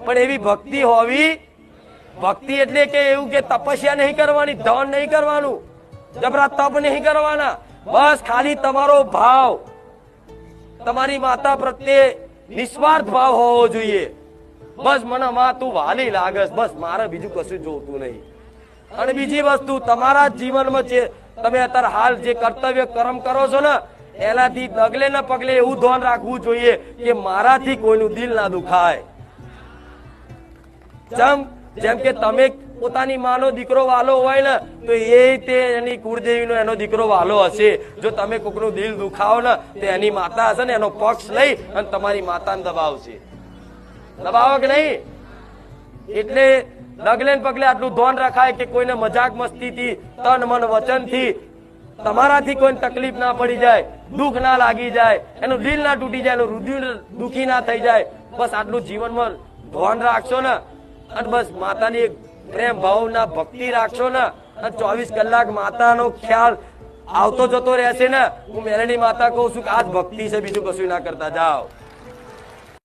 પણ એવી ભક્તિ હોવી, ભક્તિ એટલે કે એવું કે તપસ્યા નહીં કરવાની, ધન નહીં કરવાનું, જબરા તપ નહીં કરવાના, બસ ખાલી તમારો ભાવ તમારી માતા પ્રત્યે નિસ્વાર્થ ભાવ હોવો જોઈએ. બસ મને માં તું વાલી લાગસ, બસ મારે બીજું કશું જોતું નહીં. અને બીજી વસ્તુ તમારા જીવનમાં છે, તમે અત્યારે હાલ જે કર્તવ્ય કર્મ કરો છો ને એનાથી ડગલે ને પગલે એવું ધ્યાન રાખવું જોઈએ કે મારાથી કોઈનું દિલ ના દુખાય. જેમ કે તમે પોતાની માનો દીકરો વાલો હોય ને તો એ તે એની કુળદેવીનો એનો દીકરો વાલો હશે. જો તમે કોકનું દિલ દુખાવો ને તો એની માતા હશે ને એનો પક્ષ લઈ અને તમારી માતાને દબાવશે. દબાવો કે નહીં? એટલે ડગલે ને પગલે આટલું ધ્યાન રખાય કે કોઈને મજાક મસ્તીથી તન મન વચનથી તમારાથી કોઈને તકલીફ ના પડી જાય, દુઃખ ના લાગી જાય, એનું દિલ ના તૂટી જાય, એનું હૃદય દુઃખી ના થઈ જાય. બસ આટલું જીવનમાં ધ્યાન રાખશો ને અને બસ માતાની પ્રેમ ભાવના ભક્તિ રાખશો ને અને 24 કલાક માતાનો ખ્યાલ આવતો જતો રહેશે ને. હું મેલડી માતા કહું છું કે આજ ભક્તિ છે, બીજું કશું ના કરતા જાઓ.